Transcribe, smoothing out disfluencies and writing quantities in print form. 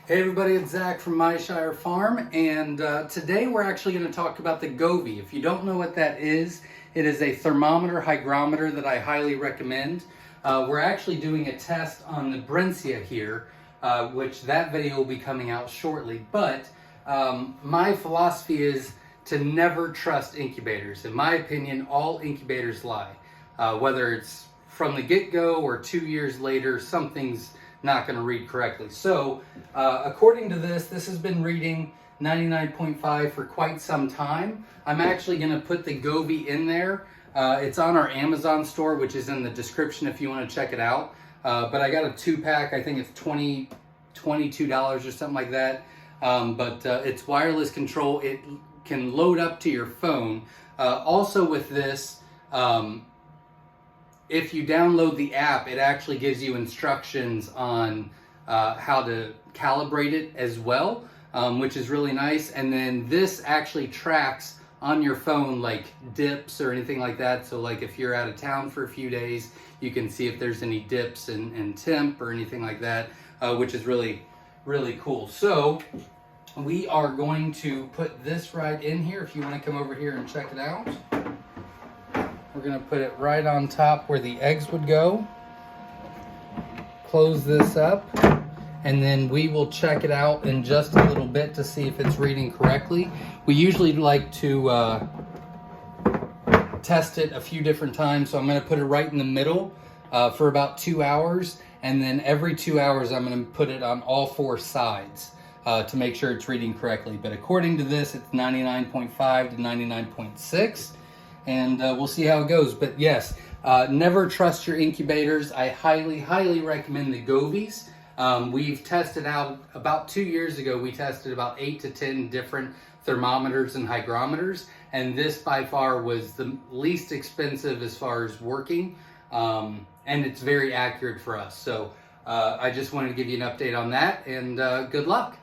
Hey everybody, it's Zach from Myshire Farm, and today we're actually going to talk about the Gobi. If you don't know what that is, it is a thermometer hygrometer that I highly recommend. We're actually doing a test on the Brencia here, which that video will be coming out shortly, but my philosophy is to never trust incubators. In my opinion, all incubators lie. Whether it's from the get-go or 2 years later, something's not going to read correctly. So according to this has been reading 99.5 for quite some time. I'm actually going to put the Gobi in there. It's on our Amazon store, which is in the description if you want to check it out. But I got a 2-pack. I think it's $22 or something like that. But it's wireless control. It can load up to your phone. Also with this, if you download the app, it actually gives you instructions on how to calibrate it as well, which is really nice. And then this actually tracks on your phone like dips or anything like that. So like if you're out of town for a few days, you can see if there's any dips in temp or anything like that, which is really, really cool. So we are going to put this right in here if you want to come over here and check it out. We're going to put it right on top where the eggs would go. Close this up, and then we will check it out in just a little bit to see if it's reading correctly. We usually like to test it a few different times, so I'm going to put it right in the middle for about 2 hours, and then every 2 hours I'm going to put it on all 4 sides to make sure it's reading correctly. But according to this, it's 99.5 to 99.6. And we'll see how it goes. But yes, never trust your incubators. I highly, highly recommend the Gobis. We've tested out, about 2 years ago, we tested about 8 to 10 different thermometers and hygrometers. And this by far was the least expensive as far as working. And it's very accurate for us. So I just wanted to give you an update on that, and good luck.